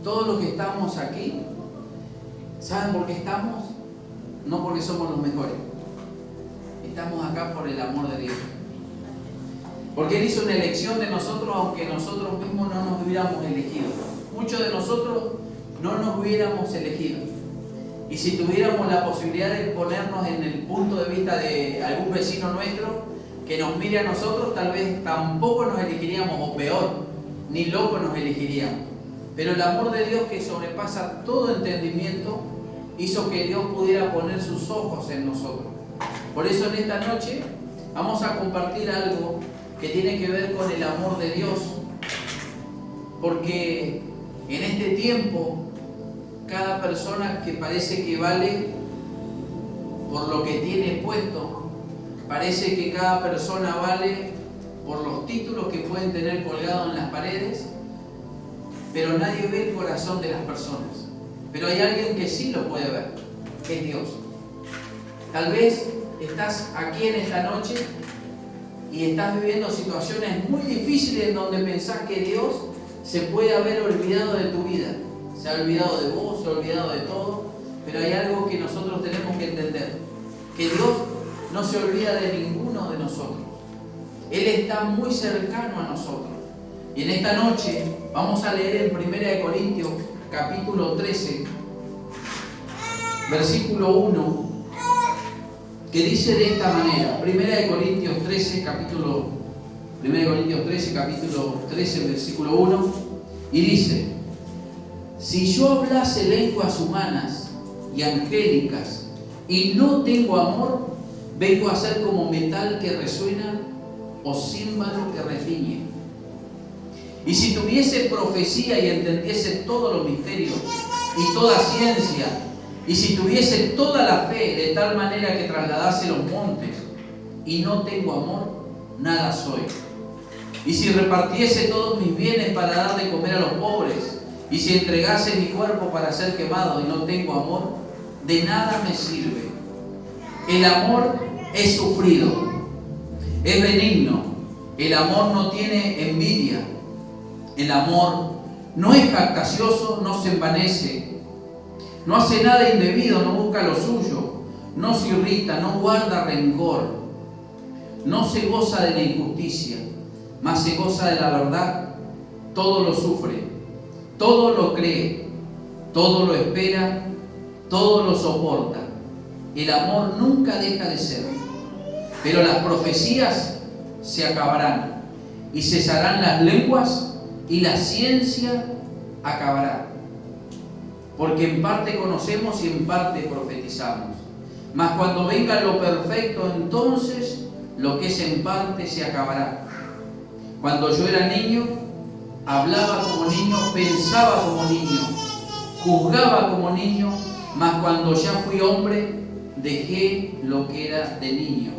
todos los que estamos aquí, ¿saben por qué estamos? No porque somos los mejores. Estamos acá por el amor de Dios. Porque Él hizo una elección de nosotros, aunque nosotros mismos no nos hubiéramos elegido. Muchos de nosotros no nos hubiéramos elegido. Y si tuviéramos la posibilidad de ponernos en el punto de vista de algún vecino nuestro que nos mire a nosotros, tal vez tampoco nos elegiríamos, o peor, ni loco nos elegiríamos. Pero el amor de Dios, que sobrepasa todo entendimiento, hizo que Dios pudiera poner sus ojos en nosotros. Por eso en esta noche vamos a compartir algo que tiene que ver con el amor de Dios. Porque en este tiempo, cada persona que parece que vale por lo que tiene puesto, parece que cada persona vale por los títulos que pueden tener colgados en las paredes, pero nadie ve el corazón de las personas. Pero hay alguien que sí lo puede ver, que es Dios. Tal vez estás aquí en esta noche y estás viviendo situaciones muy difíciles en donde pensás que Dios se puede haber olvidado de tu vida. Se ha olvidado de vos, se ha olvidado de todo, pero hay algo que nosotros tenemos que entender, que Dios no se olvida de ninguno de nosotros. Él está muy cercano a nosotros. Y en esta noche vamos a leer en 1 Corintios capítulo 13, versículo 1, que dice de esta manera. 1 Corintios 13, capítulo 13, versículo 1, y dice: si yo hablase lenguas humanas y angélicas y no tengo amor, vengo a ser como metal que resuena o címbalo que retiñe. Y si tuviese profecía y entendiese todos los misterios y toda ciencia, y si tuviese toda la fe de tal manera que trasladase los montes, y no tengo amor, nada soy. Y si repartiese todos mis bienes para dar de comer a los pobres, y si entregase mi cuerpo para ser quemado y no tengo amor, de nada me sirve. El amor es sufrido, es benigno, el amor no tiene envidia, el amor no es jactancioso, no se envanece, no hace nada indebido, no busca lo suyo, no se irrita, no guarda rencor, no se goza de la injusticia, mas se goza de la verdad. Todo lo sufre, todo lo cree, todo lo espera, todo lo soporta. El amor nunca deja de ser. Pero las profecías se acabarán, y cesarán las lenguas, y la ciencia acabará. Porque en parte conocemos y en parte profetizamos. Mas cuando venga lo perfecto, entonces lo que es en parte se acabará. Cuando yo era niño, hablaba como niño, pensaba como niño, juzgaba como niño, mas cuando ya fui hombre, dejé lo que era de niño.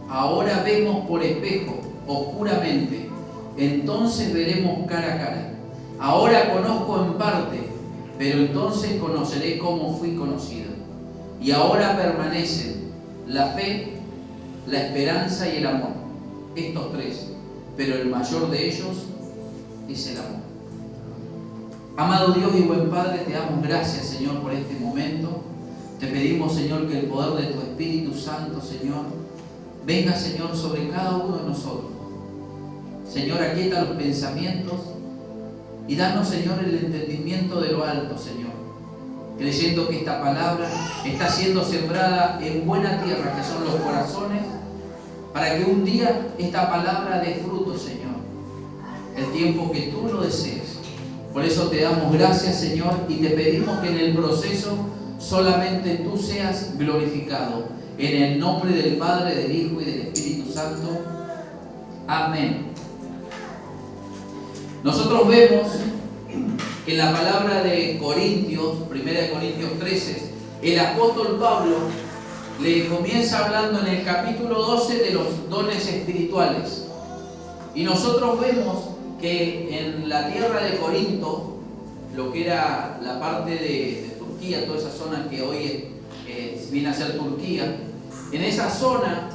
Ahora vemos por espejo, oscuramente, entonces veremos cara a cara. Ahora conozco en parte, pero entonces conoceré como fui conocido. Y ahora permanecen la fe, la esperanza y el amor, estos tres, pero el mayor de ellos es el amor. Amado Dios y buen Padre, te damos gracias, Señor, por este momento. Te pedimos, Señor, que el poder de tu Espíritu Santo, Señor, venga, Señor, sobre cada uno de nosotros. Señor, aquieta los pensamientos y danos, Señor, el entendimiento de lo alto, Señor, creyendo que esta palabra está siendo sembrada en buena tierra, que son los corazones, para que un día esta palabra dé fruto, Señor, el tiempo que tú lo desees. Por eso te damos gracias, Señor, y te pedimos que en el proceso solamente tú seas glorificado. En el nombre del Padre, del Hijo y del Espíritu Santo. Amén. Nosotros vemos que en la palabra de Corintios, 1 Corintios 13, el apóstol Pablo le comienza hablando en el capítulo 12 de los dones espirituales. Y nosotros vemos que en la tierra de Corinto, lo que era la parte de Turquía, toda esa zona que hoy viene a ser Turquía, en esa zona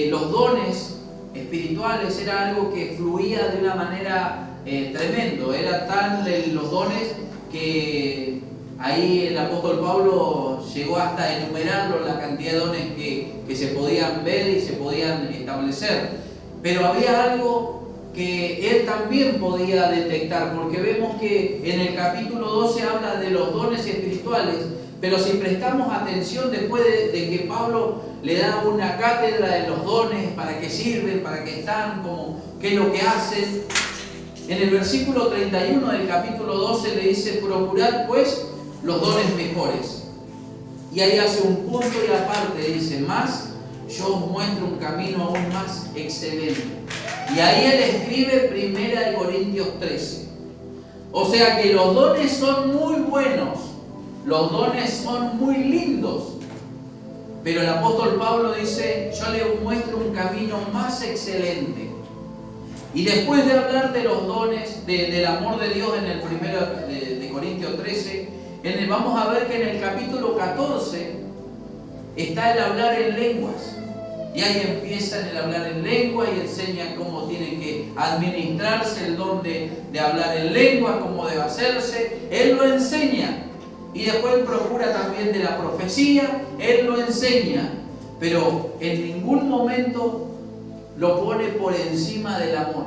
los dones espirituales era algo que fluía de una manera tremendo. Era tal los dones que ahí el apóstol Pablo llegó hasta enumerarlo, la cantidad de dones que se podían ver y se podían establecer. Pero había algo que él también podía detectar, porque vemos que en el capítulo 12 habla de los dones espirituales, pero si prestamos atención después de que Pablo le da una cátedra de los dones, para qué sirven, para qué están, qué es lo que hacen, en el versículo 31 del capítulo 12 le dice: procurad pues los dones mejores. Y ahí hace un punto y aparte, dice: más yo os muestro un camino aún más excelente. Y ahí él escribe 1 Corintios 13. O sea que los dones son muy buenos, los dones son muy lindos, pero el apóstol Pablo dice: yo le muestro un camino más excelente. Y después de hablar de los dones, del amor de Dios en el 1 de Corintios 13, vamos a ver que en el capítulo 14 está el hablar en lenguas. Y ahí empieza el hablar en lengua y enseña cómo tiene que administrarse el don de hablar en lengua, cómo debe hacerse. Él lo enseña. Y después procura también de la profecía, él lo enseña. Pero en ningún momento lo pone por encima del amor.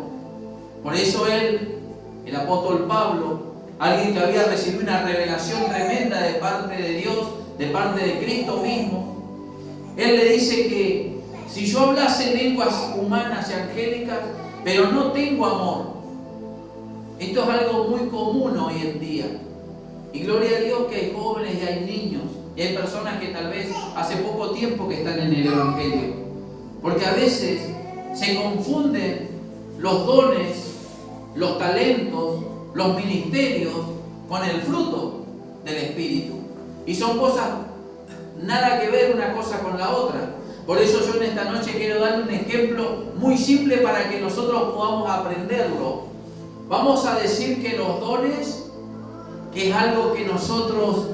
Por eso él, el apóstol Pablo, alguien que había recibido una revelación tremenda de parte de Dios, de parte de Cristo mismo, él le dice que si yo hablase lenguas humanas y angélicas, pero no tengo amor, esto es algo muy común hoy en día. Y gloria a Dios que hay jóvenes y hay niños, y hay personas que tal vez hace poco tiempo que están en el Evangelio. Porque a veces se confunden los dones, los talentos, los ministerios con el fruto del Espíritu. Y son cosas nada que ver una cosa con la otra. Por eso yo en esta noche quiero dar un ejemplo muy simple para que nosotros podamos aprenderlo. Vamos a decir que los dones, que es algo que nosotros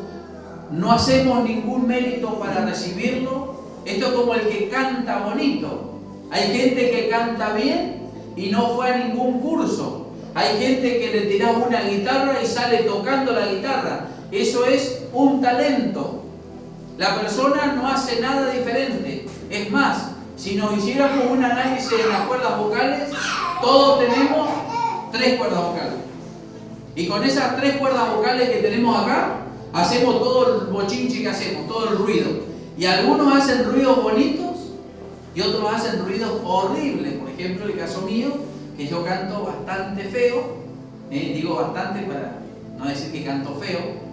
no hacemos ningún mérito para recibirlo, esto es como el que canta bonito. Hay gente que canta bien y no fue a ningún curso. Hay gente que le tira una guitarra y sale tocando la guitarra. Eso es un talento. La persona no hace nada diferente. Es más, si nos hiciéramos un análisis de las cuerdas vocales, todos tenemos 3 cuerdas vocales. Y con esas 3 cuerdas vocales que tenemos acá, hacemos todo el bochinche que hacemos, todo el ruido. Y algunos hacen ruidos bonitos y otros hacen ruidos horribles. Por ejemplo, el caso mío, que yo canto bastante feo, digo bastante para no decir que canto feo.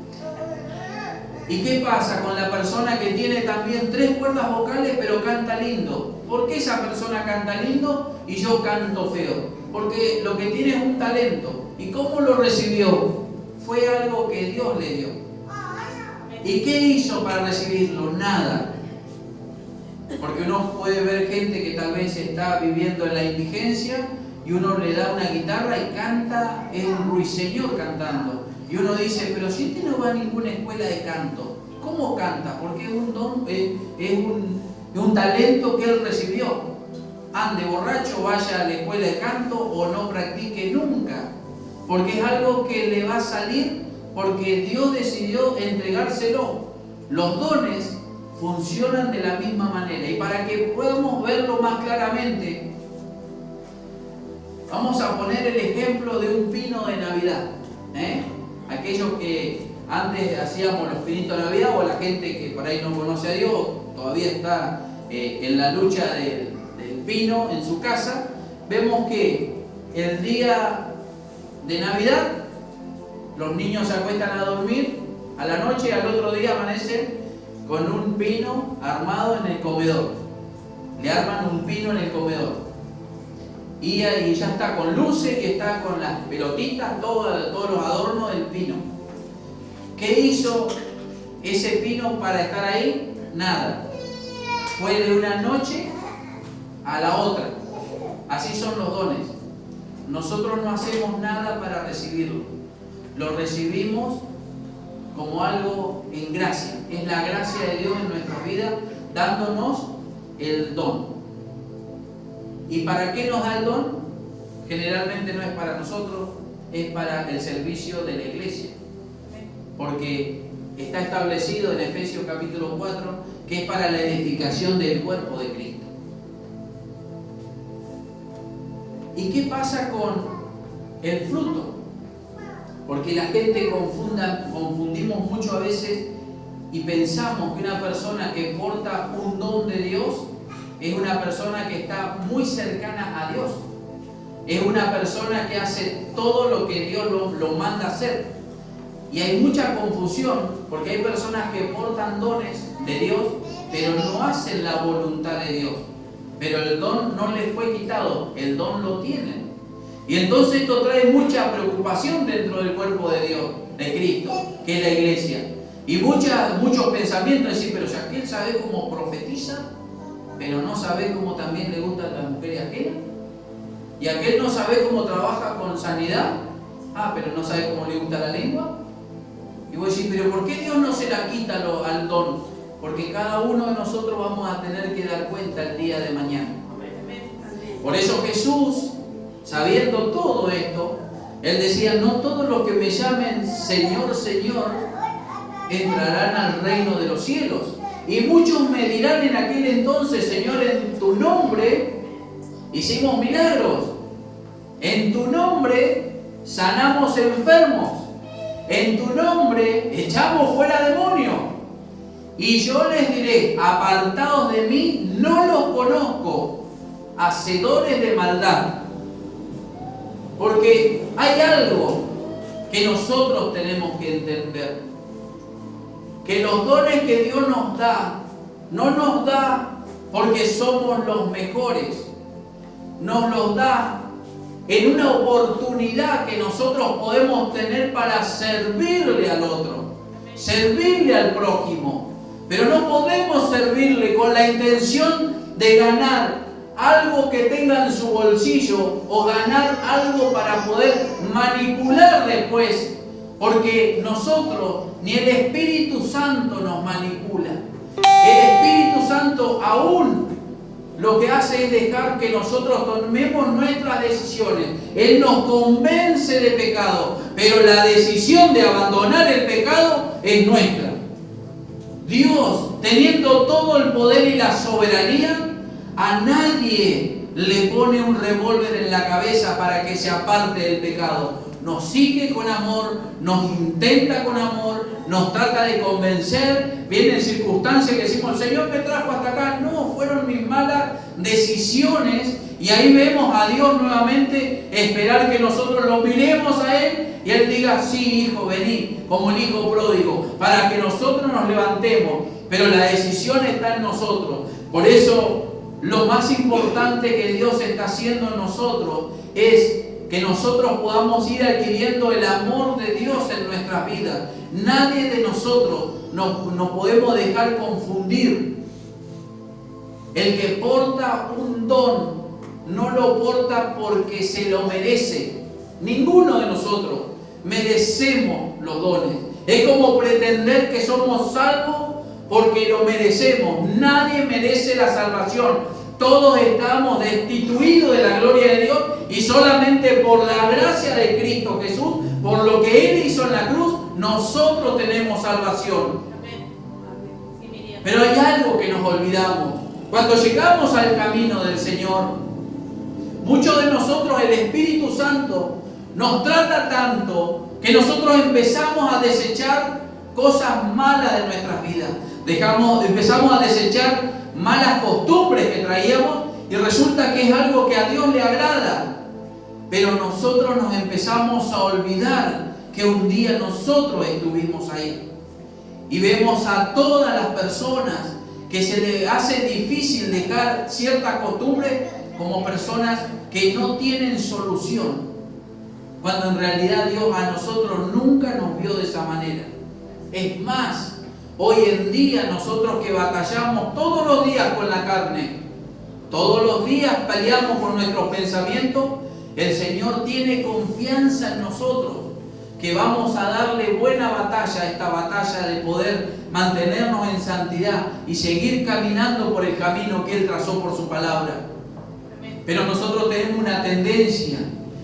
¿Y qué pasa con la persona que tiene también 3 cuerdas vocales pero canta lindo? ¿Por qué esa persona canta lindo y yo canto feo? Porque lo que tiene es un talento. ¿Y cómo lo recibió? Fue algo que Dios le dio. ¿Y qué hizo para recibirlo? Nada. Porque uno puede ver gente que tal vez está viviendo en la indigencia y uno le da una guitarra y canta, es un ruiseñor cantando. Y uno dice: pero si este no va a ninguna escuela de canto, ¿cómo canta? Porque es un don, es un talento que él recibió. Ande borracho, vaya a la escuela de canto o no practique nunca. Porque es algo que le va a salir porque Dios decidió entregárselo. Los dones funcionan de la misma manera. Y para que podamos verlo más claramente, vamos a poner el ejemplo de un pino de Navidad. Aquellos que antes hacíamos los pinitos de Navidad, o la gente que por ahí no conoce a Dios, todavía está en la lucha del pino en su casa, vemos que el día de Navidad los niños se acuestan a dormir a la noche y al otro día amanecen con un pino armado en el comedor. Le arman un pino en el comedor. Y ya está con luces y está con las pelotitas, todos los adornos del pino. ¿Qué hizo ese pino para estar ahí? Nada. Fue de una noche a la otra. Así son los dones. Nosotros no hacemos nada para recibirlo. Lo recibimos como algo en gracia. Es la gracia de Dios en nuestra vida dándonos el don. ¿Y para qué nos da el don? Generalmente no es para nosotros, es para el servicio de la iglesia. porque está establecido en Efesios capítulo 4 que es para la edificación del cuerpo de Cristo. ¿Y qué pasa con el fruto? Porque la gente confundimos mucho a veces y pensamos que una persona que porta un don de Dios es una persona que está muy cercana a Dios. Es una persona que hace todo lo que Dios lo manda hacer. Y hay mucha confusión porque hay personas que portan dones de Dios, pero no hacen la voluntad de Dios. Pero el don no les fue quitado, el don lo tienen. Y entonces esto trae mucha preocupación dentro del cuerpo de Dios, de Cristo, que es la iglesia. Y muchos pensamientos, decir, pero si aquel sabe cómo profetiza, pero no sabe cómo también le gustan las mujeres ajenas. Y aquel no sabe cómo trabaja con sanidad, pero no sabe cómo le gusta la lengua. Y vos decís, pero ¿por qué Dios no se la quita al don? Porque cada uno de nosotros vamos a tener que dar cuenta el día de mañana. Por eso Jesús, sabiendo todo esto, Él decía, no todos los que me llamen Señor, Señor, entrarán al reino de los cielos. Y muchos me dirán en aquel entonces, Señor, en tu nombre hicimos milagros. En tu nombre sanamos enfermos. En tu nombre echamos fuera demonios. Y yo les diré, apartados de mí, no los conozco, hacedores de maldad. Porque hay algo que nosotros tenemos que entender. Que los dones que Dios nos da, no nos da porque somos los mejores. Nos los da en una oportunidad que nosotros podemos tener para servirle al otro, servirle al prójimo. Pero no podemos servirle con la intención de ganar algo que tenga en su bolsillo o ganar algo para poder manipular después, porque nosotros, ni el Espíritu Santo nos manipula. El Espíritu Santo aún lo que hace es dejar que nosotros tomemos nuestras decisiones. Él nos convence de pecado, pero la decisión de abandonar el pecado es nuestra. Dios, teniendo todo el poder y la soberanía, a nadie le pone un revólver en la cabeza para que se aparte del pecado. Nos sigue con amor, nos intenta con amor, nos trata de convencer. Vienen circunstancias que decimos, el Señor me trajo hasta acá. No, fueron mis malas decisiones. Y ahí vemos a Dios nuevamente esperar que nosotros lo miremos a Él y Él diga, sí, hijo, vení, como el hijo pródigo, para que nosotros nos levantemos. Pero la decisión está en nosotros. Por eso, lo más importante que Dios está haciendo en nosotros es que nosotros podamos ir adquiriendo el amor de Dios en nuestras vidas. Nadie de nosotros nos podemos dejar confundir. El que porta un don no lo porta porque se lo merece. Ninguno de nosotros merecemos los dones. Es como pretender que somos salvos porque lo merecemos. Nadie merece la salvación. Todos estamos destituidos de la gloria de Dios y solamente por la gracia de Cristo Jesús, por lo que Él hizo en la cruz, nosotros tenemos salvación. Pero hay algo que nos olvidamos. Cuando llegamos al camino del Señor, muchos de nosotros, el Espíritu Santo nos trata tanto que nosotros empezamos a desechar cosas malas de nuestras vidas. Empezamos a desechar malas costumbres que traíamos y resulta que es algo que a Dios le agrada. Pero nosotros nos empezamos a olvidar que un día nosotros estuvimos ahí. Y vemos a todas las personas que se les hace difícil dejar ciertas costumbres como personas que no tienen solución. Cuando en realidad Dios a nosotros nunca nos vio de esa manera. Es más, hoy en día nosotros que batallamos todos los días con la carne, todos los días peleamos con nuestros pensamientos, el Señor tiene confianza en nosotros, que vamos a darle buena batalla, esta batalla de poder mantenernos en santidad y seguir caminando por el camino que Él trazó por su palabra. Pero nosotros tenemos una tendencia,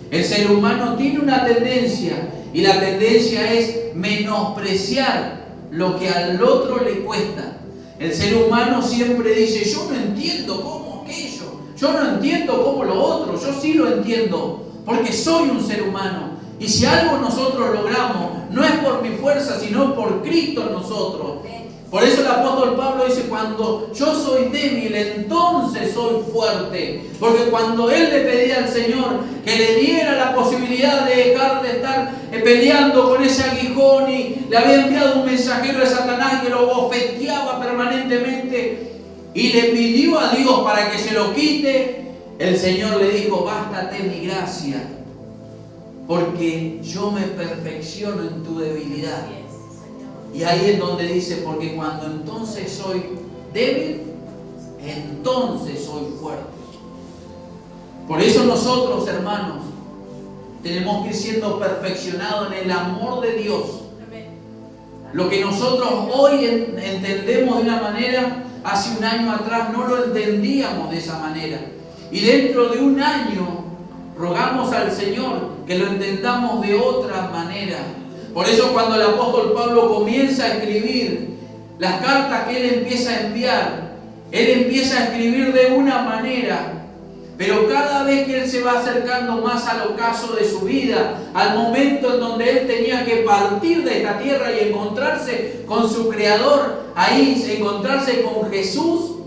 el ser humano tiene una tendencia, y la tendencia es puede menospreciar lo que al otro le cuesta. El ser humano siempre dice, yo no entiendo cómo aquello, yo no entiendo cómo lo otro, yo sí lo entiendo, porque soy un ser humano. Y si algo nosotros logramos, no es por mi fuerza, sino por Cristo en nosotros. Por eso el apóstol Pablo dice, cuando yo soy débil, entonces soy fuerte. Porque cuando él le pedía al Señor que le diera la posibilidad de dejar de estar peleando con ese aguijón, y le había enviado un mensajero de Satanás que lo bofeteaba permanentemente, y le pidió a Dios para que se lo quite, el Señor le dijo, bástate mi gracia, porque yo me perfecciono en tu debilidad. Y ahí es donde dice, porque cuando entonces soy débil, entonces soy fuerte. Por eso nosotros, hermanos, tenemos que ir siendo perfeccionados en el amor de Dios. Lo que nosotros hoy entendemos de una manera, hace un año atrás no lo entendíamos de esa manera. Y dentro de un año rogamos al Señor que lo entendamos de otra manera. Por eso cuando el apóstol Pablo comienza a escribir las cartas que él empieza a enviar, él empieza a escribir de una manera, pero cada vez que él se va acercando más al ocaso de su vida, al momento en donde él tenía que partir de esta tierra y encontrarse con su Creador, ahí encontrarse con Jesús,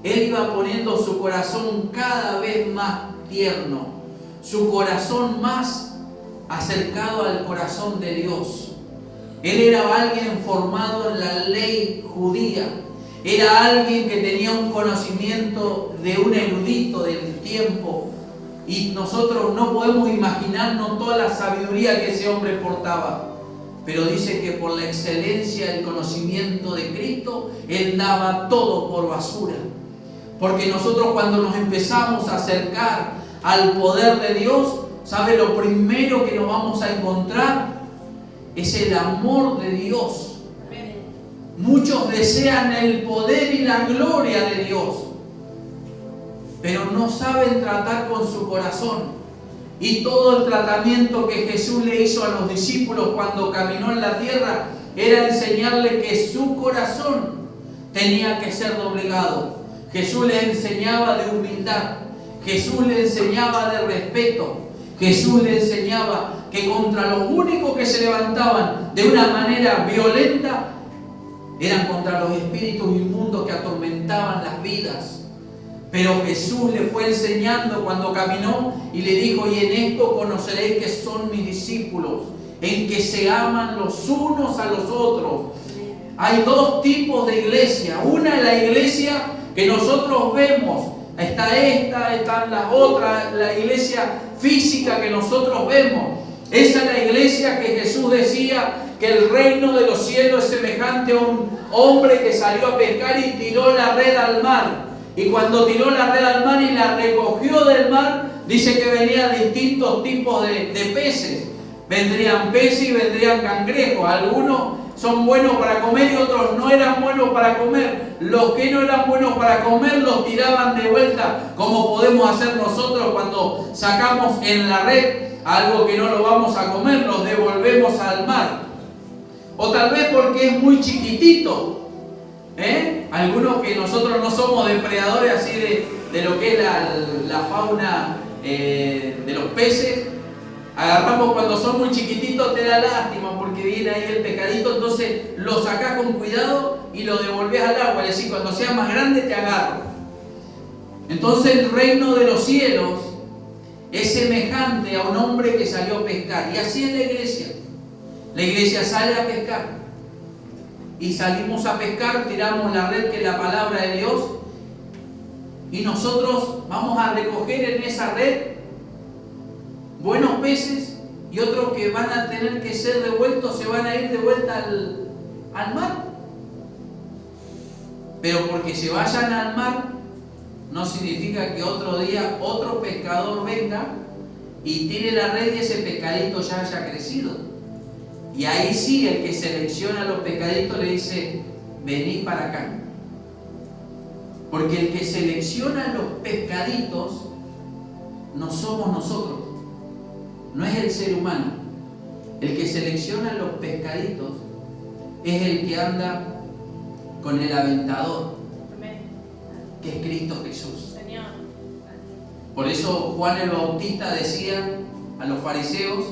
él iba poniendo su corazón cada vez más tierno, su corazón más acercado al corazón de Dios. Él era alguien formado en la ley judía, era alguien que tenía un conocimiento de un erudito del tiempo, y nosotros no podemos imaginarnos toda la sabiduría que ese hombre portaba, pero dice que por la excelencia del conocimiento de Cristo, él daba todo por basura. Porque nosotros cuando nos empezamos a acercar al poder de Dios, ¿sabe? Lo primero que nos vamos a encontrar es el amor de Dios. Muchos desean el poder y la gloria de Dios, pero no saben tratar con su corazón. Y todo el tratamiento que Jesús le hizo a los discípulos cuando caminó en la tierra era enseñarle que su corazón tenía que ser doblegado. Jesús le enseñaba de humildad, Jesús le enseñaba de respeto, Jesús le enseñaba que contra los únicos que se levantaban de una manera violenta eran contra los espíritus inmundos que atormentaban las vidas. Pero Jesús le fue enseñando cuando caminó y le dijo, y en esto conoceréis que son mis discípulos, en que se aman los unos a los otros. Hay dos tipos de iglesia. Una es la iglesia que nosotros vemos. Está la otra, la iglesia física que nosotros vemos. Esa es la iglesia que Jesús decía que el reino de los cielos es semejante a un hombre que salió a pescar y tiró la red al mar. Y cuando tiró la red al mar y la recogió del mar, dice que venían distintos tipos de peces. Vendrían peces y vendrían cangrejos. Algunos son buenos para comer y otros no eran buenos para comer. Los que no eran buenos para comer los tiraban de vuelta, como podemos hacer nosotros cuando sacamos en la red algo que no lo vamos a comer, los devolvemos al mar. O tal vez porque es muy chiquitito. Algunos que nosotros no somos depredadores así de lo que es la fauna de los peces, agarramos cuando son muy chiquititos, te da lástima porque viene ahí el pescadito, entonces lo sacás con cuidado y lo devolvés al agua, es decir, cuando sea más grande te agarro. Entonces el reino de los cielos es semejante a un hombre que salió a pescar, y así es la iglesia. La iglesia sale a pescar. Y salimos a pescar, tiramos la red que es la palabra de Dios, y nosotros vamos a recoger en esa red buenos peces, y otros que van a tener que ser devueltos, se van a ir de vuelta al mar. Pero porque se vayan al mar no significa que otro día otro pescador venga y tire la red y ese pescadito ya haya crecido. Y ahí sí, el que selecciona los pescaditos le dice, vení para acá. Porque el que selecciona los pescaditos no somos nosotros, no es el ser humano. El que selecciona los pescaditos es el que anda con el aventador, que es Cristo Jesús. Por eso Juan el Bautista decía a los fariseos,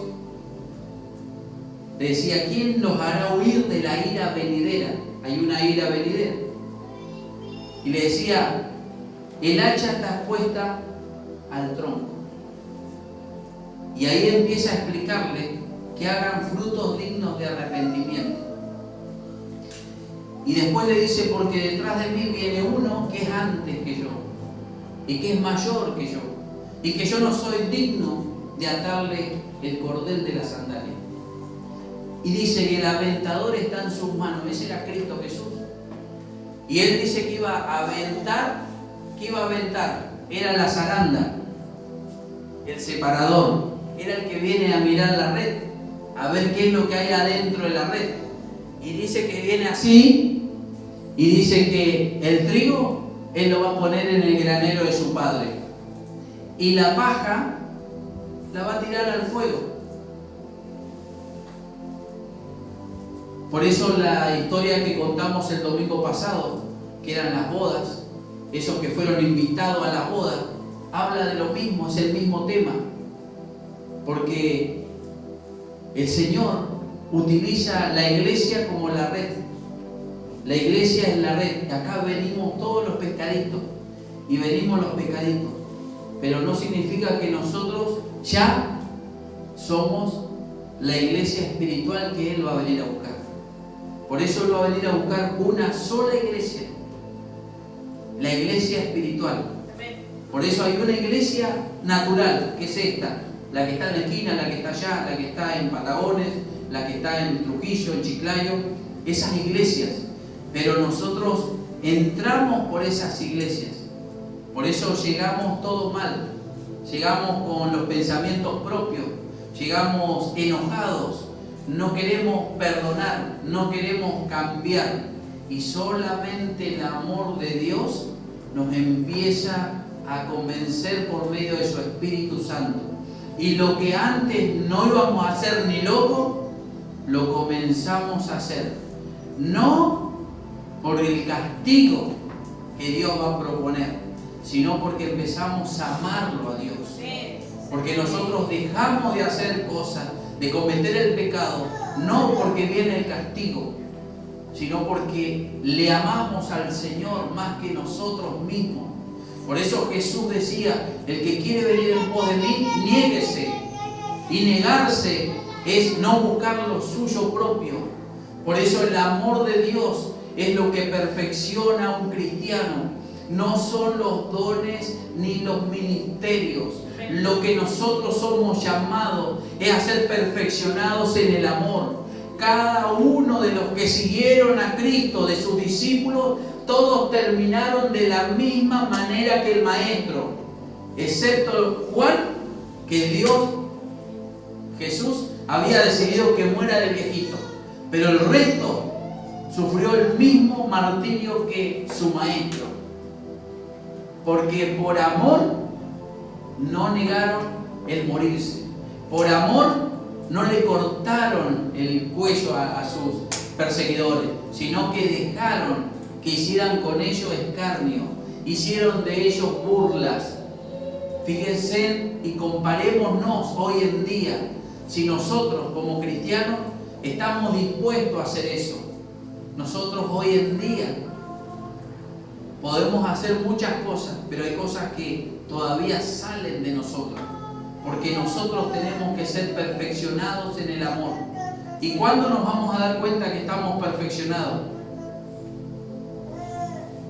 decía, ¿quién los hará huir de la ira venidera? Hay una ira venidera. Y le decía, el hacha está puesta al tronco. Y ahí empieza a explicarle que hagan frutos dignos de arrepentimiento. Y después le dice, porque detrás de mí viene uno que es antes que yo, y que es mayor que yo, y que yo no soy digno de atarle el cordel de la sandalia. Y dice que el aventador está en sus manos. Ese era Cristo Jesús. Y él dice que iba a aventar. ¿Qué iba a aventar? Era la zaranda, el separador. Era el que viene a mirar la red, a ver qué es lo que hay adentro de la red. Y dice que viene así, y dice que el trigo él lo va a poner en el granero de su padre, y la paja la va a tirar al fuego. Por eso la historia que contamos el domingo pasado, que eran las bodas, esos que fueron invitados a las bodas, habla de lo mismo, es el mismo tema. Porque el Señor utiliza la iglesia como la red. La iglesia es la red. Acá venimos todos los pescaditos. Y venimos los pescaditos. Pero no significa que nosotros ya somos la iglesia espiritual que Él va a venir a buscar. Por eso Él va a venir a buscar una sola iglesia. La iglesia espiritual. Por eso hay una iglesia natural, que es esta. La que está en la esquina, la que está allá, la que está en Patagones, la que está en Trujillo, en Chiclayo. Esas iglesias. Pero nosotros entramos por esas iglesias. Por eso llegamos todos mal. Llegamos con los pensamientos propios. Llegamos enojados. No queremos perdonar, no queremos cambiar. Y solamente el amor de Dios nos empieza a convencer por medio de su Espíritu Santo. Y lo que antes no íbamos a hacer ni loco, lo comenzamos a hacer. No por el castigo que Dios va a proponer, sino porque empezamos a amarlo a Dios. Porque nosotros dejamos de hacer cosas, de cometer el pecado, no porque viene el castigo, sino porque le amamos al Señor más que nosotros mismos. Por eso Jesús decía, el que quiere venir en pos de mí, niéguese. Y negarse es no buscar lo suyo propio. Por eso el amor de Dios es lo que perfecciona a un cristiano. No son los dones ni los ministerios. Lo que nosotros somos llamados es a ser perfeccionados en el amor. Cada uno de los que siguieron a Cristo, de sus discípulos, todos terminaron de la misma manera que el Maestro, excepto Juan, que Jesús había decidido que muera de viejito, pero el resto sufrió el mismo martirio que su Maestro, porque por amor no negaron el morirse, por amor no le cortaron el cuello a sus perseguidores, sino que dejaron que hicieran con ellos escarnio, hicieron de ellos burlas. Fíjense y comparémonos hoy en día, si nosotros como cristianos estamos dispuestos a hacer eso. Nosotros hoy en día podemos hacer muchas cosas, pero hay cosas que todavía salen de nosotros, porque nosotros tenemos que ser perfeccionados en el amor. ¿Y cuándo nos vamos a dar cuenta que estamos perfeccionados?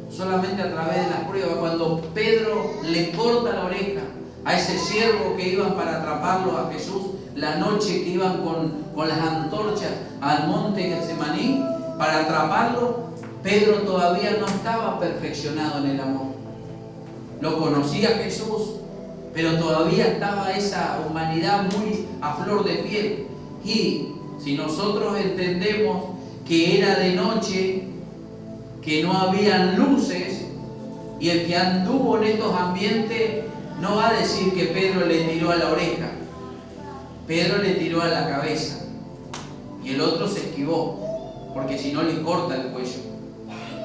Solamente a través de las pruebas. Cuando Pedro le corta la oreja a ese siervo que iban para atraparlo a Jesús, la noche que iban con las antorchas al monte Getsemaní para atraparlo, Pedro todavía no estaba perfeccionado en el amor. Lo conocía Jesús, pero todavía estaba esa humanidad muy a flor de piel. Y si nosotros entendemos que era de noche, que no habían luces, y el que anduvo en estos ambientes no va a decir que Pedro le tiró a la oreja. Pedro le tiró a la cabeza. y el otro se esquivó, porque si no le corta el cuello.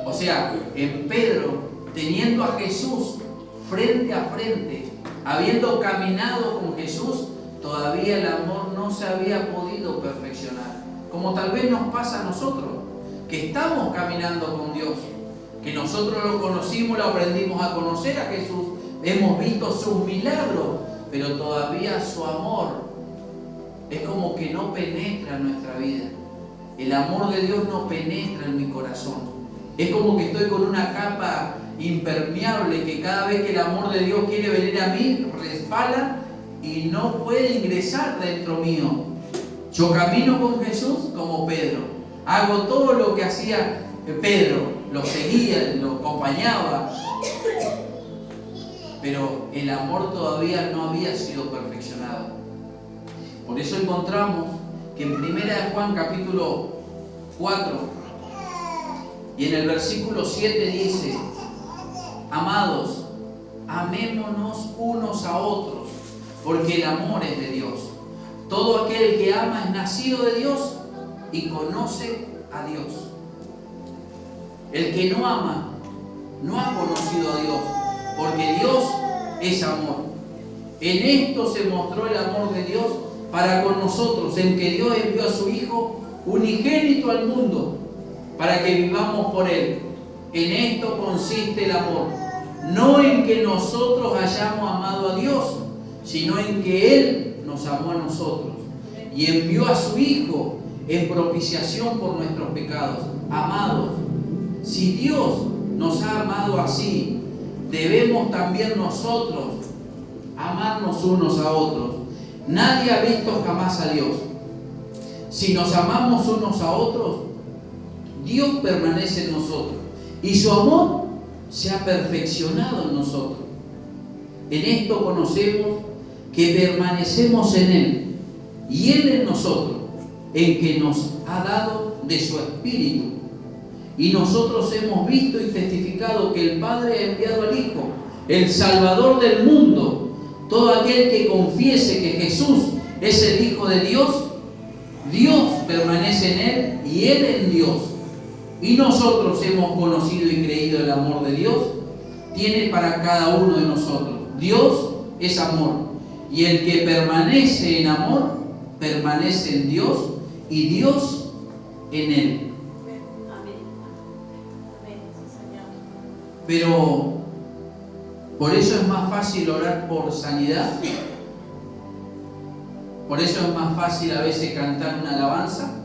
O sea, en Pedro, teniendo a Jesús frente a frente, habiendo caminado con Jesús, todavía el amor no se había podido perfeccionar. Como tal vez nos pasa a nosotros, que estamos caminando con Dios, que nosotros lo conocimos, lo aprendimos a conocer a Jesús, hemos visto sus milagros, pero todavía su amor es como que no penetra en nuestra vida. El amor de Dios no penetra en mi corazón. Es como que estoy con una capa impermeable que cada vez que el amor de Dios quiere venir a mí, resbala y no puede ingresar dentro mío. Yo camino con Jesús como Pedro. Hago todo lo que hacía Pedro. Lo seguía, lo acompañaba. Pero el amor todavía no había sido perfeccionado. Por eso encontramos que en 1 de Juan capítulo 4 y en el versículo 7 dice: amados, amémonos unos a otros, porque el amor es de Dios. Todo aquel que ama es nacido de Dios y conoce a Dios. El que no ama no ha conocido a Dios, porque Dios es amor. En esto se mostró el amor de Dios para con nosotros, en que Dios envió a su Hijo unigénito al mundo, para que vivamos por Él. En esto consiste el amor, no en que nosotros hayamos amado a Dios, sino en que Él nos amó a nosotros y envió a su Hijo en propiciación por nuestros pecados. Amados, si Dios nos ha amado así, debemos también nosotros amarnos unos a otros. Nadie ha visto jamás a Dios. Si nos amamos unos a otros, Dios permanece en nosotros y su amor se ha perfeccionado en nosotros. En esto conocemos que permanecemos en Él y Él en nosotros, en que nos ha dado de su Espíritu. Y nosotros hemos visto y testificado que el Padre ha enviado al Hijo, el Salvador del mundo. Todo aquel que confiese que Jesús es el Hijo de Dios, Dios permanece en Él y Él en Dios. Y nosotros hemos conocido y creído el amor de Dios, tiene para cada uno de nosotros. Dios es amor, y el que permanece en amor, permanece en Dios y Dios en Él. Pero por eso es más fácil orar por sanidad. Por eso es más fácil a veces cantar una alabanza.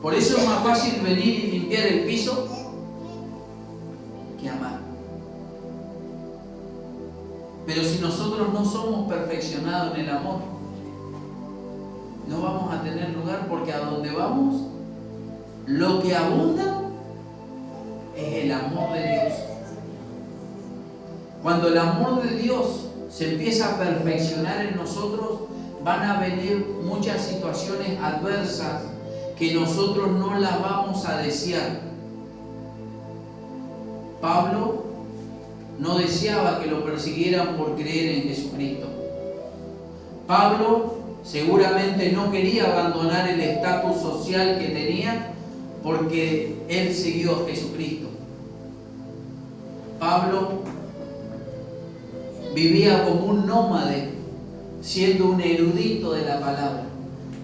Por eso es más fácil venir y limpiar el piso que amar. Pero si nosotros no somos perfeccionados en el amor, no vamos a tener lugar, porque a donde vamos, lo que abunda es el amor de Dios. Cuando el amor de Dios se empieza a perfeccionar en nosotros, van a venir muchas situaciones adversas que nosotros no las vamos a desear. Pablo no deseaba que lo persiguieran por creer en Jesucristo. Pablo seguramente no quería abandonar el estatus social que tenía porque él siguió a Jesucristo. Pablo vivía como un nómade, siendo un erudito de la palabra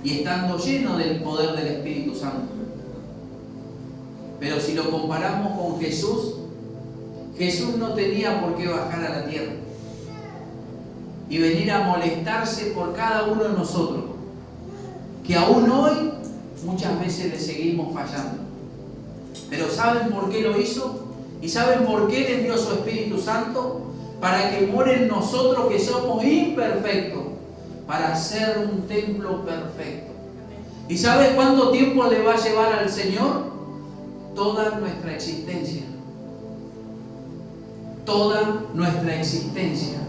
y estando lleno del poder del Espíritu Santo. Pero si lo comparamos con Jesús, Jesús no tenía por qué bajar a la tierra y venir a molestarse por cada uno de nosotros, que aún hoy muchas veces le seguimos fallando. Pero ¿saben por qué lo hizo? ¿Y saben por qué le envió su Espíritu Santo? Para que more en nosotros, que somos imperfectos, para hacer un templo perfecto. ¿Y sabe cuánto tiempo le va a llevar al Señor? Toda nuestra existencia. Toda nuestra existencia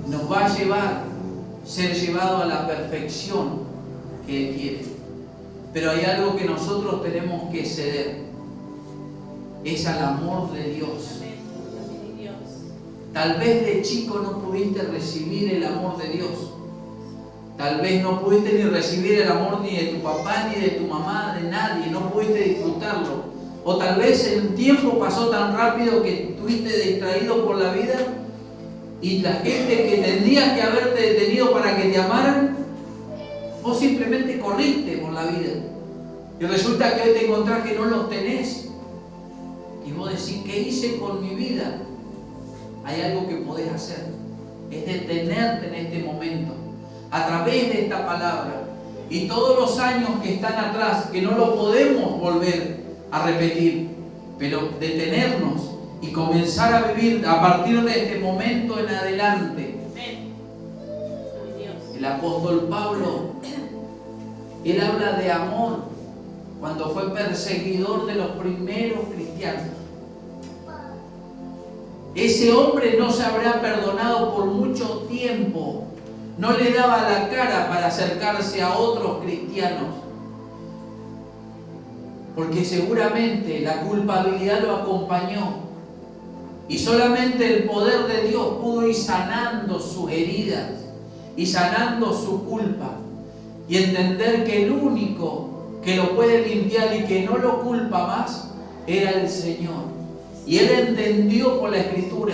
nos va a llevar, ser llevado a la perfección que Él quiere. Pero hay algo que nosotros tenemos que ceder. Es al amor de Dios. Tal vez de chico no pudiste recibir el amor de Dios. Tal vez no pudiste ni recibir el amor ni de tu papá, ni de tu mamá, de nadie, no pudiste disfrutarlo. O tal vez el tiempo pasó tan rápido que estuviste distraído por la vida y la gente que tendría que haberte detenido para que te amaran, vos simplemente corriste por la vida. Y resulta que hoy te encontrás que no los tenés. Y vos decís, ¿qué hice con mi vida? Hay algo que podés hacer. Es detenerte en este momento. A través de esta palabra. Y todos los años que están atrás, que no lo podemos volver a repetir. Pero detenernos y comenzar a vivir a partir de este momento en adelante. El apóstol Pablo, él habla de amor cuando fue perseguidor de los primeros cristianos. Ese hombre no se habrá perdonado por mucho tiempo. No le daba la cara para acercarse a otros cristianos. Porque seguramente la culpabilidad lo acompañó. Y solamente el poder de Dios pudo ir sanando sus heridas y sanando su culpa. Y entender que el único que lo puede limpiar y que no lo culpa más era el Señor. Y él entendió por la Escritura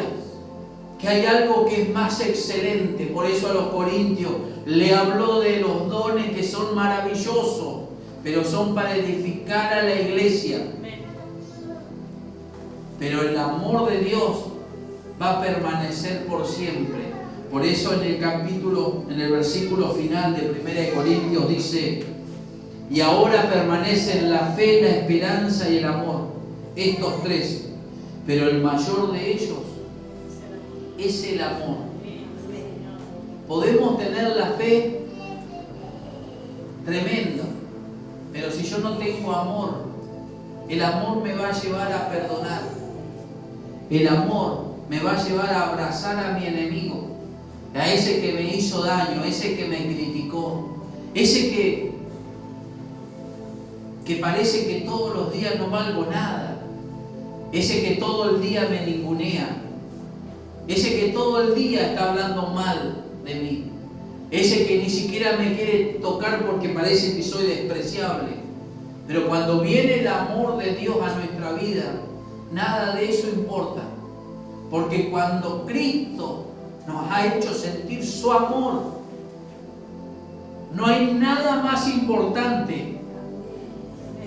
que hay algo que es más excelente. Por eso a los corintios le habló de los dones que son maravillosos, pero son para edificar a la iglesia. Pero el amor de Dios va a permanecer por siempre. Por eso en el versículo final de 1 Corintios dice: y ahora permanecen la fe, la esperanza y el amor, estos tres, pero el mayor de ellos es el amor. Podemos tener la fe tremenda, pero si yo no tengo amor, el amor me va a llevar a perdonar. El amor me va a llevar a abrazar a mi enemigo, a ese que me hizo daño, ese que me criticó, ese que parece que todos los días no valgo nada, ese que todo el día me ningunea, ese que todo el día está hablando mal de mí, ese que ni siquiera me quiere tocar porque parece que soy despreciable. Pero cuando viene el amor de Dios a nuestra vida, nada de eso importa, porque cuando Cristo nos ha hecho sentir su amor, no hay nada más importante.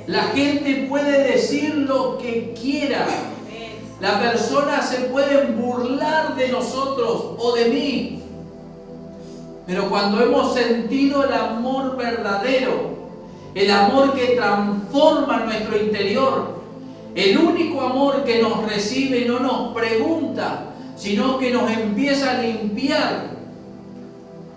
La gente puede decir lo que quiera, la persona se puede burlar de nosotros o de mí, pero cuando hemos sentido el amor verdadero, el amor que transforma nuestro interior, el único amor que nos recibe, no nos pregunta, sino que nos empieza a limpiar,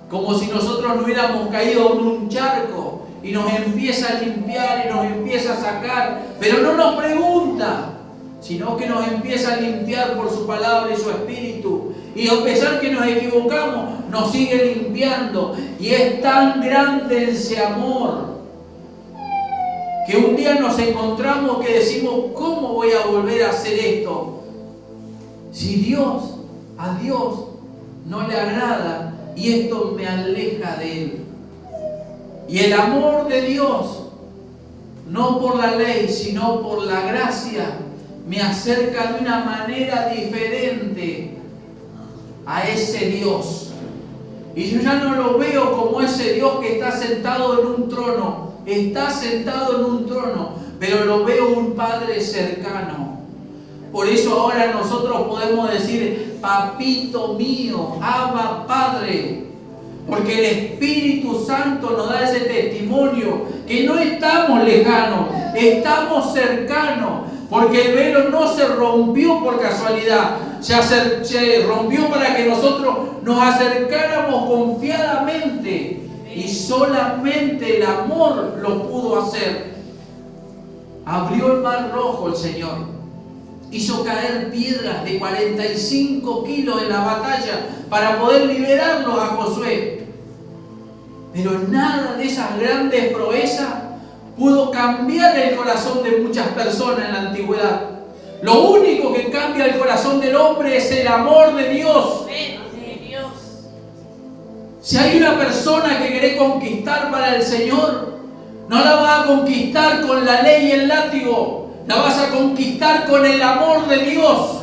como si nosotros no hubiéramos caído en un charco, y nos empieza a limpiar y nos empieza a sacar, pero no nos pregunta, sino que nos empieza a limpiar por su palabra y su espíritu. Y a pesar que nos equivocamos, nos sigue limpiando. Y es tan grande ese amor que un día nos encontramos que decimos: ¿cómo voy a volver a hacer esto? Si a Dios no le agrada y esto me aleja de Él. Y el amor de Dios, no por la ley, sino por la gracia, me acerca de una manera diferente a ese Dios. Y yo ya no lo veo como ese Dios que está sentado en un trono. Está sentado en un trono, pero lo veo un Padre cercano. Por eso ahora nosotros podemos decir: papito mío, Abba Padre. Porque el Espíritu Santo nos da ese testimonio que no estamos lejanos, estamos cercanos. Porque el velo no se rompió por casualidad, se rompió para que nosotros nos acercáramos confiadamente. Y solamente el amor lo pudo hacer. Abrió el mar rojo el Señor. Hizo caer piedras de 45 kilos en la batalla para poder liberarlos a Josué. Pero nada de esas grandes proezas pudo cambiar el corazón de muchas personas en la antigüedad. Lo único que cambia el corazón del hombre es el amor de Dios. Si hay una persona que quiere conquistar para el Señor, no la vas a conquistar con la ley y el látigo, la vas a conquistar con el amor de Dios.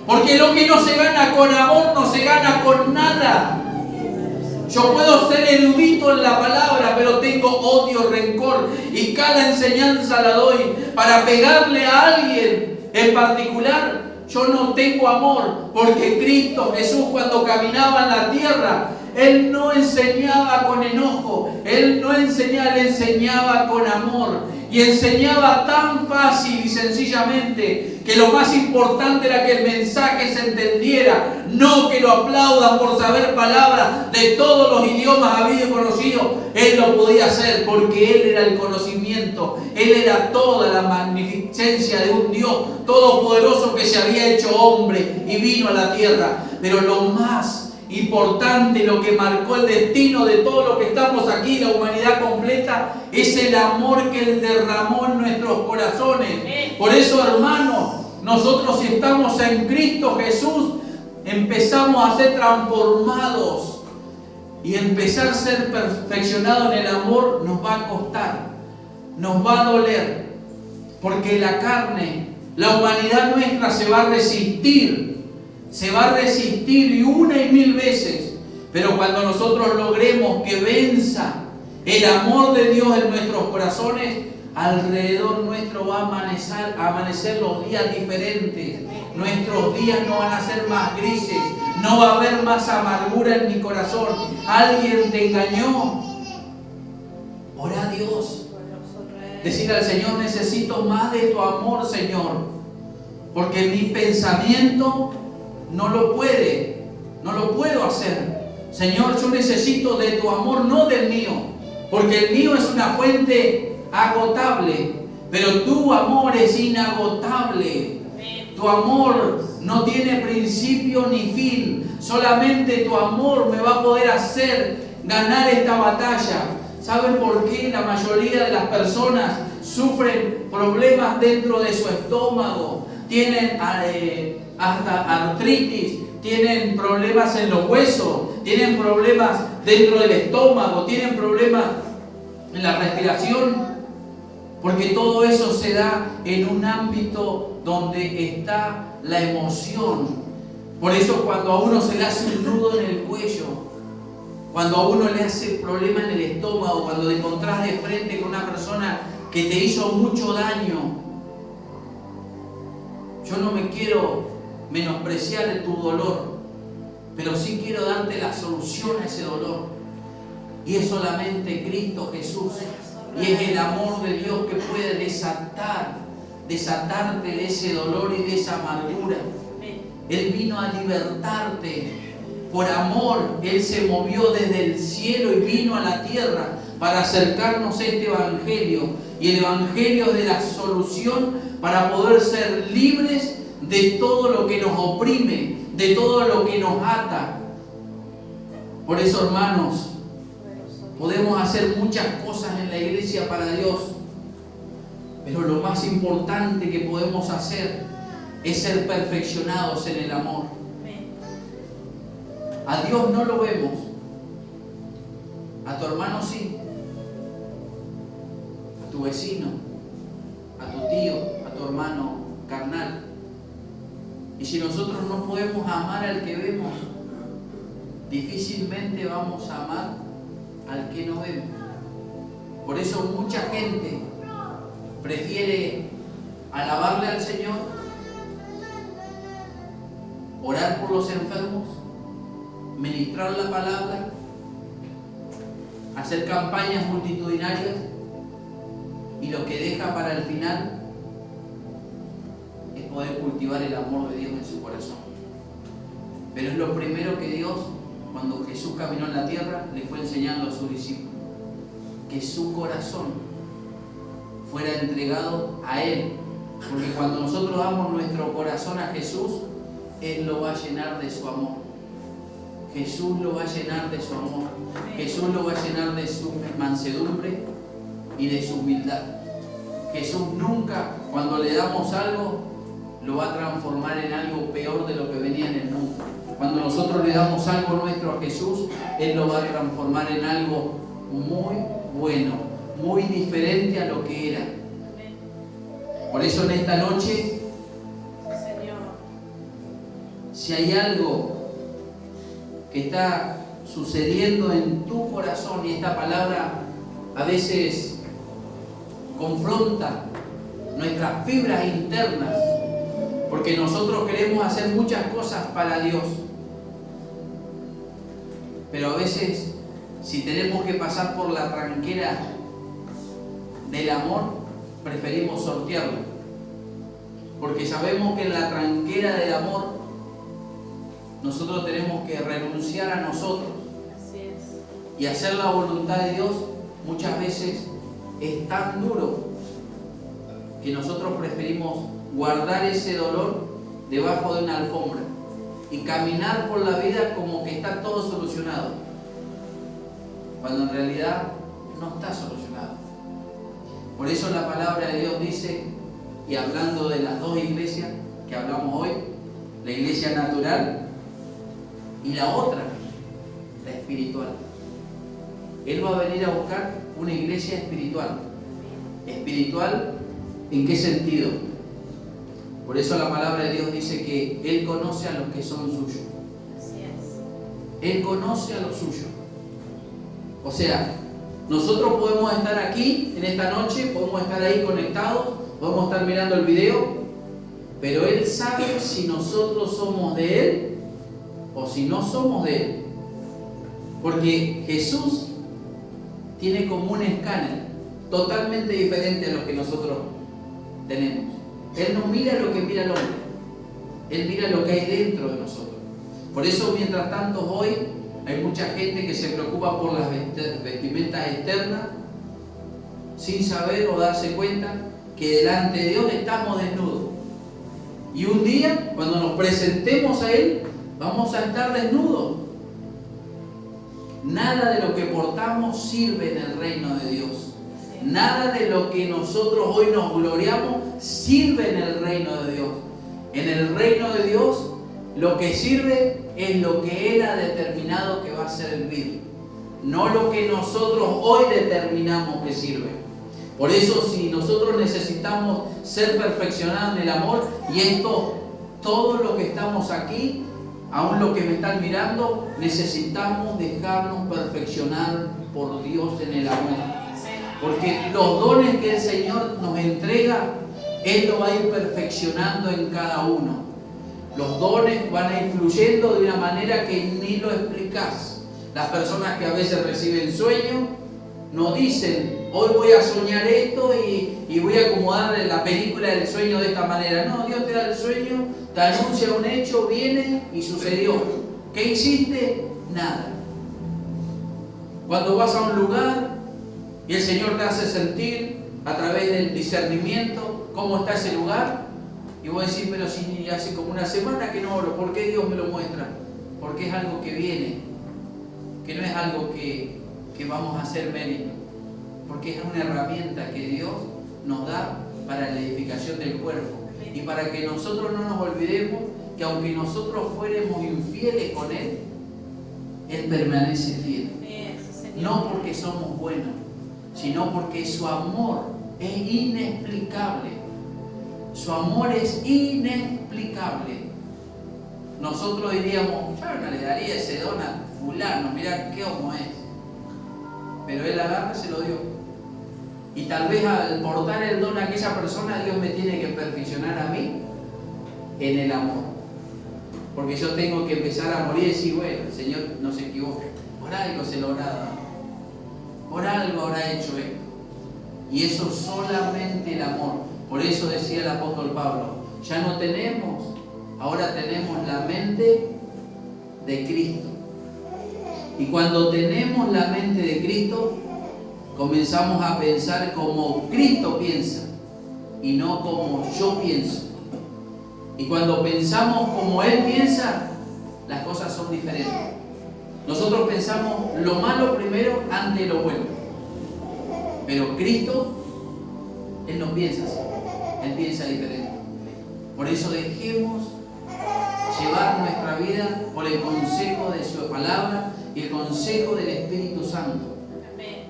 Porque lo que no se gana con amor no se gana con nada. Yo puedo ser erudito en la palabra, pero tengo odio, rencor, y cada enseñanza la doy para pegarle a alguien en particular. Yo no tengo amor, porque Cristo Jesús, cuando caminaba en la tierra, Él no enseñaba con enojo, Él no enseñaba, Él enseñaba con amor. Y enseñaba tan fácil y sencillamente que lo más importante era que el mensaje se entendiera, no que lo aplaudan por saber palabras de todos los idiomas habidos y conocidos. Él lo podía hacer porque Él era el conocimiento, Él era toda la magnificencia de un Dios todopoderoso que se había hecho hombre y vino a la tierra. Pero lo más importante, lo que marcó el destino de todos los que estamos aquí, la humanidad completa, es el amor que Él derramó en nuestros corazones. Por eso, hermanos, nosotros, si estamos en Cristo Jesús, empezamos a ser transformados, y empezar a ser perfeccionados en el amor nos va a costar, nos va a doler, porque la carne, la humanidad nuestra se va a resistir y una y mil veces. Pero cuando nosotros logremos que venza el amor de Dios en nuestros corazones, alrededor nuestro va a amanecer los días diferentes. Nuestros días no van a ser más grises, no va a haber más amargura en mi corazón. Alguien te engañó, ora a Dios, decir al Señor: necesito más de tu amor, Señor, porque mi pensamiento no lo puedo hacer. Señor, yo necesito de tu amor, no del mío, porque el mío es una fuente agotable, pero tu amor es inagotable. Tu amor no tiene principio ni fin. Solamente tu amor me va a poder hacer ganar esta batalla. ¿Saben por qué la mayoría de las personas sufren problemas dentro de su estómago? Tienen hasta artritis, tienen problemas en los huesos, tienen problemas dentro del estómago, tienen problemas en la respiración, porque todo eso se da en un ámbito donde está la emoción. Por eso, cuando a uno se le hace un nudo en el cuello, cuando a uno le hace problema en el estómago, cuando te encontrás de frente con una persona que te hizo mucho daño, yo no me quiero menospreciar tu dolor, pero sí quiero darte la solución a ese dolor. Y es solamente Cristo Jesús. Y es el amor de Dios que puede desatarte de ese dolor y de esa amargura. Él vino a libertarte. Por amor, Él se movió desde el cielo y vino a la tierra para acercarnos a este Evangelio. Y el Evangelio es de la solución para poder ser libres de todo lo que nos oprime, de todo lo que nos ata. Por eso, hermanos, podemos hacer muchas cosas en la iglesia para Dios, pero lo más importante que podemos hacer es ser perfeccionados en el amor. A Dios no lo vemos, a tu hermano sí, a tu vecino, a tu tío, a tu hermano carnal. Y si nosotros no podemos amar al que vemos, difícilmente vamos a amar al que no vemos. Por eso mucha gente prefiere alabarle al Señor, orar por los enfermos, ministrar la palabra, hacer campañas multitudinarias, y lo que deja para el final es poder cultivar el amor de Dios en su corazón. Pero es lo primero que Dios, cuando Jesús caminó en la tierra, le fue enseñando a sus discípulos: que su corazón fuera entregado a Él. Porque cuando nosotros damos nuestro corazón a Jesús, Él lo va a llenar de su amor. Jesús lo va a llenar de su amor. Jesús lo va a llenar de su mansedumbre y de su humildad. Jesús nunca, cuando le damos algo, lo va a transformar en algo peor de lo que venía en el mundo. Cuando nosotros le damos algo nuestro a Jesús, Él lo va a transformar en algo muy bueno, muy diferente a lo que era. Por eso en esta noche, si hay algo que está sucediendo en tu corazón, y esta palabra a veces confronta nuestras fibras internas, porque nosotros queremos hacer muchas cosas para Dios, pero a veces si tenemos que pasar por la tranquera del amor, preferimos sortearlo, porque sabemos que en la tranquera del amor nosotros tenemos que renunciar a nosotros. Así es. Y hacer la voluntad de Dios muchas veces es tan duro que nosotros preferimos guardar ese dolor debajo de una alfombra y caminar por la vida como que está todo solucionado, cuando en realidad no está solucionado. Por eso la palabra de Dios dice, y hablando de las dos iglesias que hablamos hoy, la iglesia natural y la otra, la espiritual. Él va a venir a buscar una iglesia espiritual. ¿Espiritual en qué sentido? Por eso la palabra de Dios dice que Él conoce a los que son suyos. Así es. Él conoce a los suyos. O sea, nosotros podemos estar aquí en esta noche, podemos estar ahí conectados, podemos estar mirando el video, pero Él sabe si nosotros somos de Él o si no somos de Él. Porque Jesús tiene como un escáner totalmente diferente a lo que nosotros tenemos. Él no mira lo que mira el hombre, Él mira lo que hay dentro de nosotros. Por eso, mientras tanto, hoy hay mucha gente que se preocupa por las vestimentas externas sin saber o darse cuenta que delante de Dios estamos desnudos. Y un día, cuando nos presentemos a Él, vamos a estar desnudos. Nada de lo que portamos sirve en el reino de Dios. Nada de lo que nosotros hoy nos gloriamos sirve en el reino de Dios. En el reino de Dios lo que sirve es lo que Él ha determinado que va a servir, no lo que nosotros hoy determinamos que sirve. Por eso, si nosotros necesitamos ser perfeccionados en el amor, y esto, todos los que estamos aquí, aún los que me están mirando, necesitamos dejarnos perfeccionar por Dios en el amor. Porque los dones que el Señor nos entrega, Él lo va a ir perfeccionando en cada uno. Los dones van a ir fluyendo de una manera que ni lo explicás. Las personas que a veces reciben sueños, no dicen, hoy voy a soñar esto y voy a acomodar la película del sueño de esta manera. No, Dios te da el sueño, te anuncia un hecho, viene y sucedió. ¿Qué hiciste? Nada. Cuando vas a un lugar y el Señor te hace sentir a través del discernimiento cómo está ese lugar, y vos decís, pero si hace como una semana que no oro, ¿por qué Dios me lo muestra? Porque es algo que viene, que no es algo que vamos a hacer mérito, porque es una herramienta que Dios nos da para la edificación del cuerpo, y para que nosotros no nos olvidemos que aunque nosotros fuéramos infieles con Él, Él permanece fiel. No porque somos buenos, sino porque su amor es inexplicable. Su amor es inexplicable. Nosotros diríamos, yo no le daría ese don a fulano, mirá qué homo es. Pero Él agarra y se lo dio. Y tal vez al portar el don a aquella persona, Dios me tiene que perfeccionar a mí en el amor. Porque yo tengo que empezar a morir y decir, bueno, el Señor no se equivoca. Por algo se lo habrá dado. Por algo habrá hecho esto. Y eso solamente el amor. Por eso decía el apóstol Pablo, ya no tenemos, ahora tenemos la mente de Cristo. Y cuando tenemos la mente de Cristo, comenzamos a pensar como Cristo piensa y no como yo pienso. Y cuando pensamos como Él piensa, las cosas son diferentes. Nosotros pensamos lo malo primero antes de lo bueno. Pero Cristo, Él no piensa así. Él piensa diferente. Por eso dejemos llevar nuestra vida por el consejo de su palabra y el consejo del Espíritu Santo. Amén.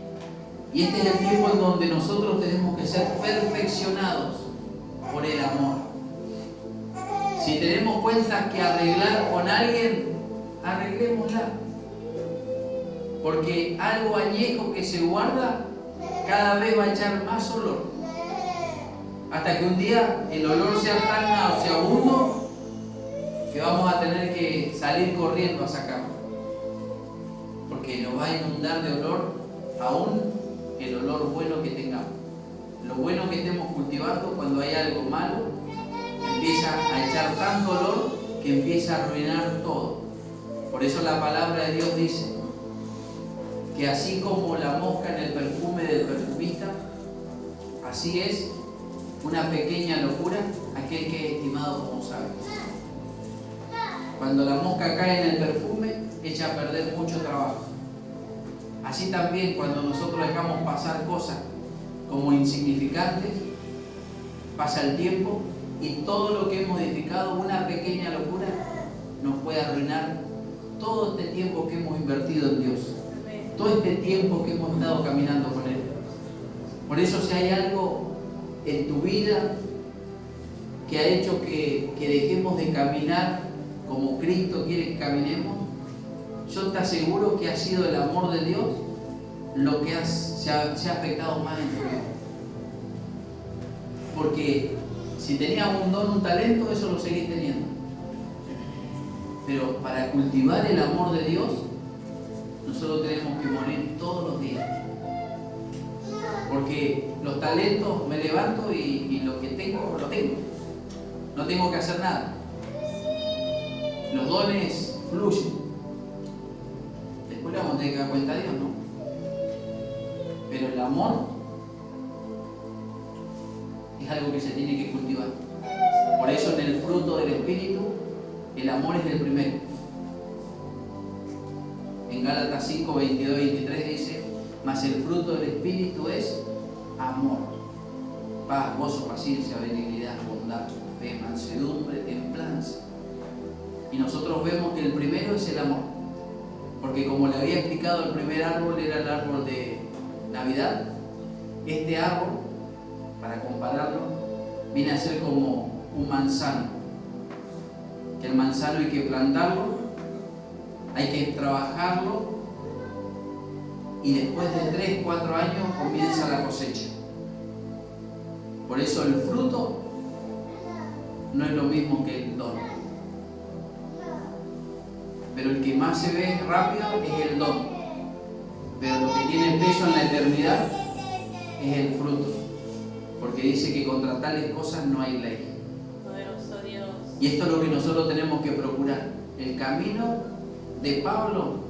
Y este es el tiempo en donde nosotros tenemos que ser perfeccionados por el amor. Si tenemos cuentas que arreglar con alguien, arreglémosla. Porque algo añejo que se guarda cada vez va a echar más olor. Hasta que un día el olor sea tan nauseabundo que vamos a tener que salir corriendo a sacarlo. Porque nos va a inundar de olor aún el olor bueno que tengamos. Lo bueno que estemos cultivando, cuando hay algo malo, empieza a echar tanto olor que empieza a arruinar todo. Por eso la palabra de Dios dice que así como la mosca en el perfume del perfumista, así es una pequeña locura aquel que es estimado como sabio. Cuando la mosca cae en el perfume, echa a perder mucho trabajo. Así también cuando nosotros dejamos pasar cosas como insignificantes, pasa el tiempo y todo lo que hemos edificado, una pequeña locura, nos puede arruinar todo este tiempo que hemos invertido en Dios, todo este tiempo que hemos estado caminando con Él. Por eso, si hay algo en tu vida que ha hecho que dejemos de caminar como Cristo quiere que caminemos, yo te aseguro que ha sido el amor de Dios lo que se ha afectado más en tu vida. Porque si tenías un don, un talento, eso lo seguís teniendo. Pero para cultivar el amor de Dios, nosotros tenemos que morir todos los días. Porque los talentos me levanto y lo que tengo, lo tengo. No tengo que hacer nada. Los dones fluyen. Después le vamos a tener que dar cuenta a Dios, ¿no? Pero el amor es algo que se tiene que cultivar. Por eso en el fruto del Espíritu, el amor es el primero. En Gálatas 5, 22 y 23 dice: mas el fruto del Espíritu es amor, paz, gozo, paciencia, benignidad, bondad, fe, mansedumbre, templanza. Y nosotros vemos que el primero es el amor. Porque como le había explicado, el primer árbol era el árbol de Navidad. Este árbol, para compararlo, viene a ser como un manzano. Que el manzano hay que plantarlo, hay que trabajarlo, y después de 3, 4 años comienza la cosecha. Por eso el fruto no es lo mismo que el don. Pero el que más se ve rápido es el don. Pero lo que tiene peso en la eternidad es el fruto. Porque dice que contra tales cosas no hay ley. Poderoso Dios. Y esto es lo que nosotros tenemos que procurar. El camino de Pablo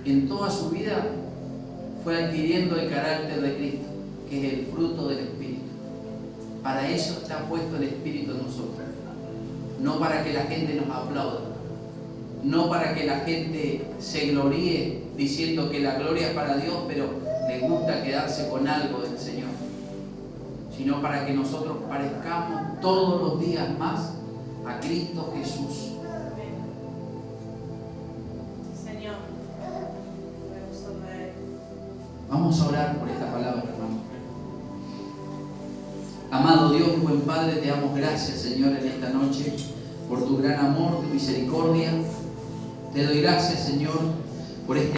en toda su vida fue adquiriendo el carácter de Cristo, que es el fruto del Espíritu. Para eso está puesto el Espíritu en nosotros. No para que la gente nos aplauda. No para que la gente se gloríe diciendo que la gloria es para Dios, pero le gusta quedarse con algo del Señor. Sino para que nosotros parezcamos todos los días más a Cristo Jesús. Señor. Vamos a orar por esta palabra, hermano. Amado Dios y buen Padre, te damos gracias, Señor, en esta noche por tu gran amor, tu misericordia. Te doy gracias, Señor, por este